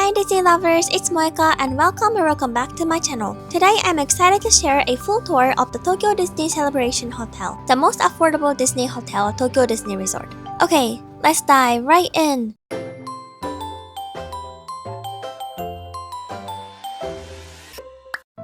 Hi Disney lovers, it's Moika and welcome back to my channel. Today I'm excited to share a full tour of the Tokyo Disney Celebration Hotel, the most affordable Disney hotel at Tokyo Disney Resort. Okay, let's dive right in.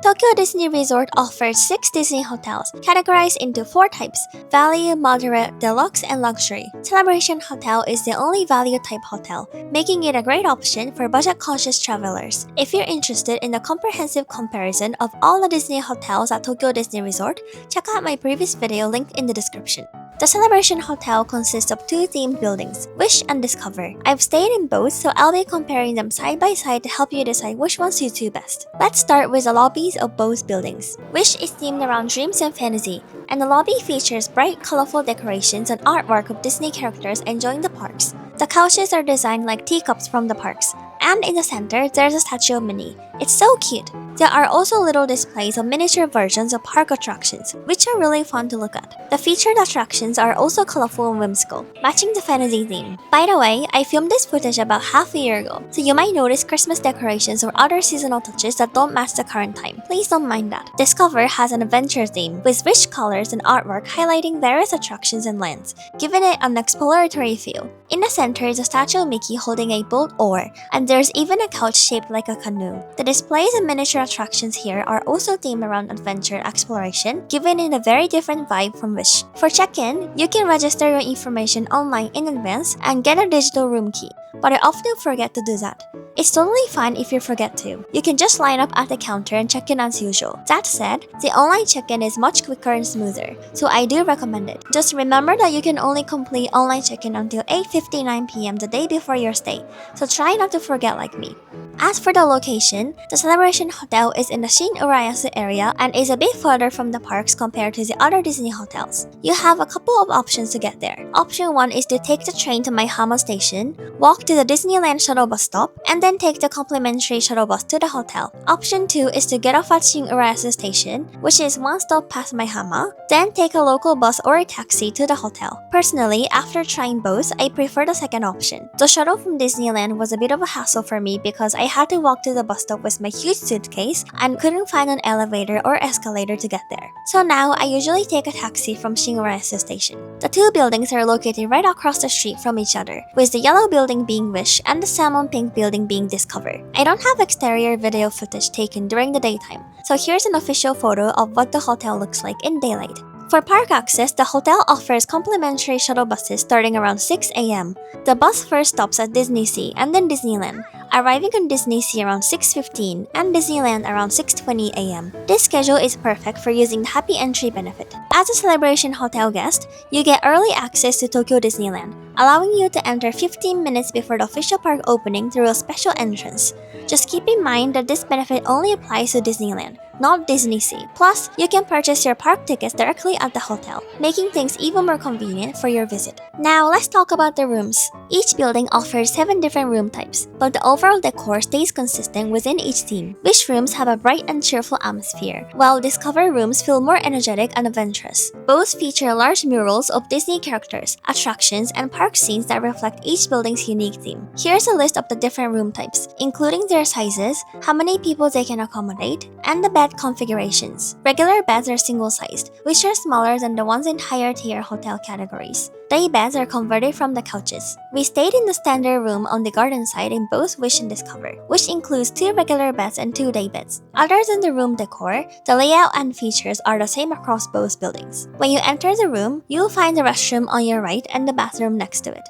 Tokyo Disney Resort offers 6 Disney hotels, categorized into 4 types: value, moderate, deluxe, and luxury. Celebration Hotel is the only value type hotel, making it a great option for budget-conscious travelers. If you're interested in a comprehensive comparison of all the Disney hotels at Tokyo Disney Resort, check out my previous video linked in the description. The Celebration Hotel consists of 2 themed buildings, Wish and Discover. I've stayed in both, so I'll be comparing them side by side to help you decide which one suits you best. Let's start with the lobbies of both buildings. Wish is themed around dreams and fantasy, and the lobby features bright, colorful decorations and artwork of Disney characters enjoying the parks. The couches are designed like teacups from the parks, and in the center, there's a statue of Minnie. It's so cute! There are also little displays of miniature versions of park attractions, which are really fun to look at. The featured attractions are also colorful and whimsical, matching the fantasy theme. By the way, I filmed this footage about half a year ago, so you might notice Christmas decorations or other seasonal touches that don't match the current time. Please don't mind that. Discover has an adventure theme, with rich colors and artwork highlighting various attractions and lands, giving it an exploratory feel. In the center is a statue of Mickey holding a boat oar, and there's even a couch shaped like a canoe. The displays and miniature attractions here are also themed around adventure exploration, giving it a very different vibe from Wish. For check-in, you can register your information online in advance and get a digital room key, but I often forget to do that. It's totally fine if you forget to. You can just line up at the counter and check in as usual. That said, the online check-in is much quicker and smoother, so I do recommend it. Just remember that you can only complete online check-in until 8:59 p.m. the day before your stay, so try not to forget like me. As for the location, the Celebration Hotel is in the Shin-Urayasu area and is a bit further from the parks compared to the other Disney hotels. You have a couple of options to get there. Option 1 is to take the train to Maihama Station, walk to the Disneyland shuttle bus stop, and then take the complimentary shuttle bus to the hotel. Option 2 is to get off at Shin-Urayasu Station, which is one stop past Maihama, then take a local bus or a taxi to the hotel. Personally, after trying both, I prefer the second option. The shuttle from Disneyland was a bit of a hassle for me because I had to walk to the bus stop with my huge suitcase and couldn't find an elevator or escalator to get there. So now I usually take a taxi from Shin-Urayasu Station. The 2 buildings are located right across the street from each other, with the yellow building being Wish and the salmon pink building being Discover. I don't have exterior video footage taken during the daytime, so here's an official photo of what the hotel looks like in daylight. For park access, the hotel offers complimentary shuttle buses starting around 6 a.m. The bus first stops at Disney Sea and then Disneyland, arriving on Disney Sea around 6:15 and Disneyland around 6:20 a.m. This schedule is perfect for using the Happy Entry benefit. As a Celebration Hotel guest, you get early access to Tokyo Disneyland, allowing you to enter 15 minutes before the official park opening through a special entrance. Just keep in mind that this benefit only applies to Disneyland, not Disney Sea. Plus, you can purchase your park tickets directly at the hotel, making things even more convenient for your visit. Now, let's talk about the rooms. Each building offers 7 different room types, but the overall decor stays consistent within each theme. Wish rooms have a bright and cheerful atmosphere, while Discover rooms feel more energetic and adventurous. Both feature large murals of Disney characters, attractions, and park scenes that reflect each building's unique theme. Here's a list of the different room types, including their sizes, how many people they can accommodate, and the bed configurations. Regular beds are single-sized, which are smaller than the ones in higher-tier hotel categories. Day beds are converted from the couches. We stayed in the standard room on the garden side in both Wish and Discover, which includes 2 regular beds and 2 day beds. Other than the room decor, the layout and features are the same across both buildings. When you enter the room, you'll find the restroom on your right and the bathroom next to it.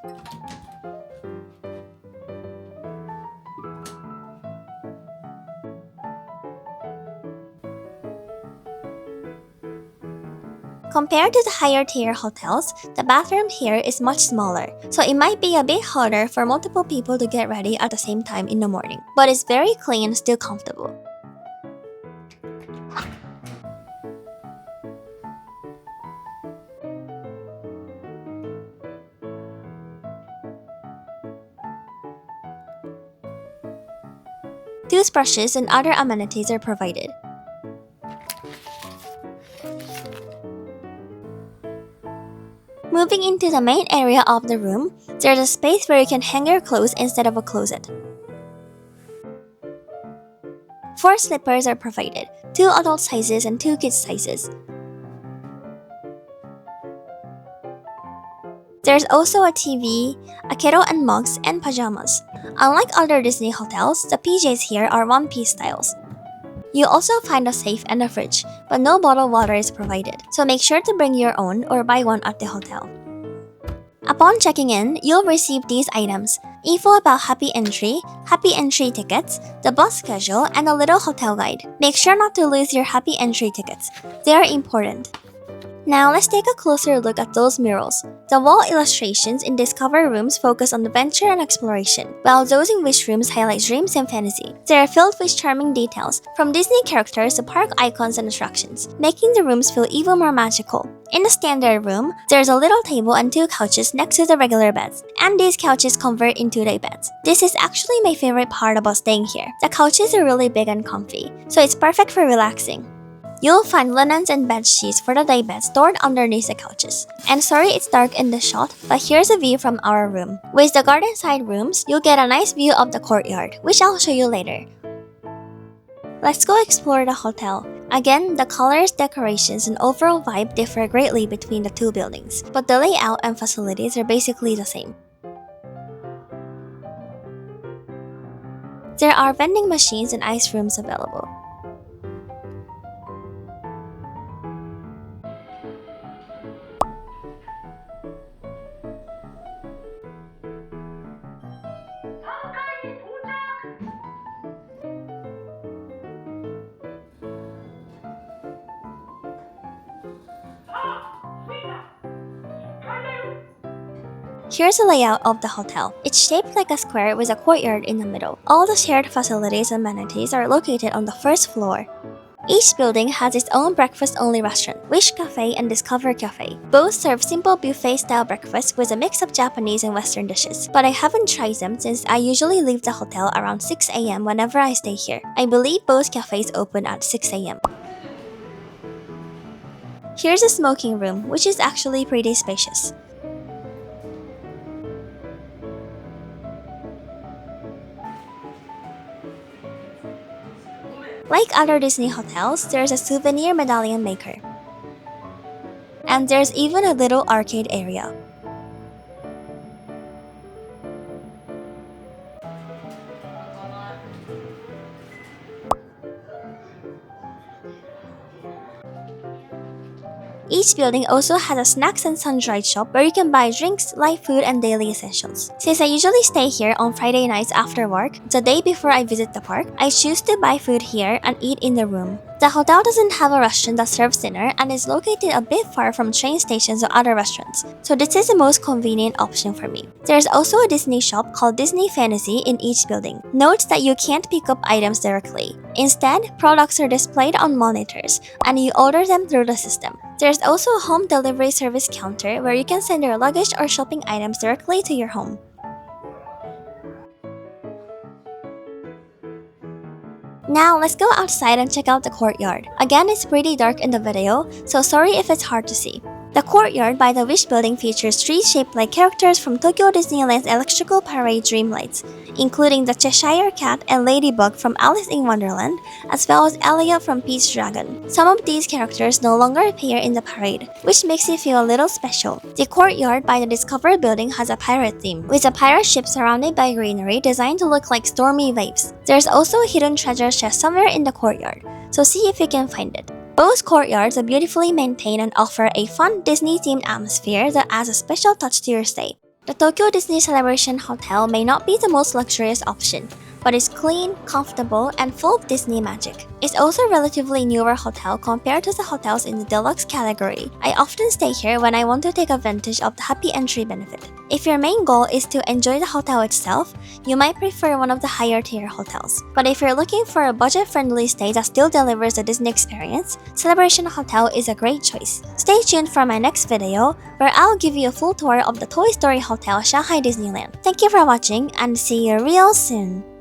Compared to the higher tier hotels, the bathroom here is much smaller, so it might be a bit harder for multiple people to get ready at the same time in the morning, but it's very clean and still comfortable. Toothbrushes and other amenities are provided. Moving into the main area of the room, there's a space where you can hang your clothes instead of a closet. 4 slippers are provided, 2 adult sizes and 2 kids sizes. There's also a TV, a kettle and mugs, and pajamas. Unlike other Disney hotels, the PJs here are one-piece styles. You also find a safe and a fridge, but no bottled water is provided, so make sure to bring your own or buy one at the hotel. Upon checking in, you'll receive these items: info about Happy Entry tickets, the bus schedule, and a little hotel guide. Make sure not to lose your Happy Entry tickets. They are important. Now let's take a closer look at those murals. The wall illustrations in Discover rooms focus on adventure and exploration, while those in Wish rooms highlight dreams and fantasy. They are filled with charming details, from Disney characters to park icons and attractions, making the rooms feel even more magical. In the standard room, there's a little table and 2 couches next to the regular beds, and these couches convert into day beds. This is actually my favorite part about staying here. The couches are really big and comfy, so it's perfect for relaxing. You'll find linens and bed sheets for the day bed stored underneath the couches. And sorry it's dark in the shot, but here's a view from our room. With the garden side rooms, you'll get a nice view of the courtyard, which I'll show you later. Let's go explore the hotel. Again, the colors, decorations, and overall vibe differ greatly between the 2 buildings, but the layout and facilities are basically the same. There are vending machines and ice rooms available. Here's a layout of the hotel. It's shaped like a square with a courtyard in the middle. All the shared facilities and amenities are located on the first floor. Each building has its own breakfast-only restaurant, Wish Cafe and Discover Cafe. Both serve simple buffet-style breakfast with a mix of Japanese and Western dishes, but I haven't tried them since I usually leave the hotel around 6 a.m. whenever I stay here. I believe both cafes open at 6 a.m. Here's a smoking room, which is actually pretty spacious. Like other Disney hotels, there's a souvenir medallion maker. And there's even a little arcade area. Each building also has a snacks and sun-dried shop where you can buy drinks, light food, and daily essentials. Since I usually stay here on Friday nights after work, the day before I visit the park, I choose to buy food here and eat in the room. The hotel doesn't have a restaurant that serves dinner and is located a bit far from train stations or other restaurants, so this is the most convenient option for me. There's also a Disney shop called Disney Fantasy in each building. Note that you can't pick up items directly. Instead, products are displayed on monitors, and you order them through the system. There's also a home delivery service counter where you can send your luggage or shopping items directly to your home. Now let's go outside and check out the courtyard. Again, it's pretty dark in the video, so sorry if it's hard to see. The courtyard by the Wish building features trees shaped like characters from Tokyo Disneyland's Electrical Parade Dream Lights, including the Cheshire Cat and Ladybug from Alice in Wonderland, as well as Elliot from Pete's Dragon. Some of these characters no longer appear in the parade, which makes it feel a little special. The courtyard by the Discover building has a pirate theme, with a pirate ship surrounded by greenery designed to look like stormy waves. There's also a hidden treasure chest somewhere in the courtyard, so see if you can find it. Both courtyards are beautifully maintained and offer a fun Disney-themed atmosphere that adds a special touch to your stay. The Tokyo Disney Celebration Hotel may not be the most luxurious option, but it's clean, comfortable, and full of Disney magic. It's also a relatively newer hotel compared to the hotels in the deluxe category. I often stay here when I want to take advantage of the Happy Entry benefit. If your main goal is to enjoy the hotel itself, you might prefer one of the higher tier hotels. But if you're looking for a budget-friendly stay that still delivers the Disney experience, Celebration Hotel is a great choice. Stay tuned for my next video, where I'll give you a full tour of the Toy Story Hotel Shanghai Disneyland. Thank you for watching, and see you real soon!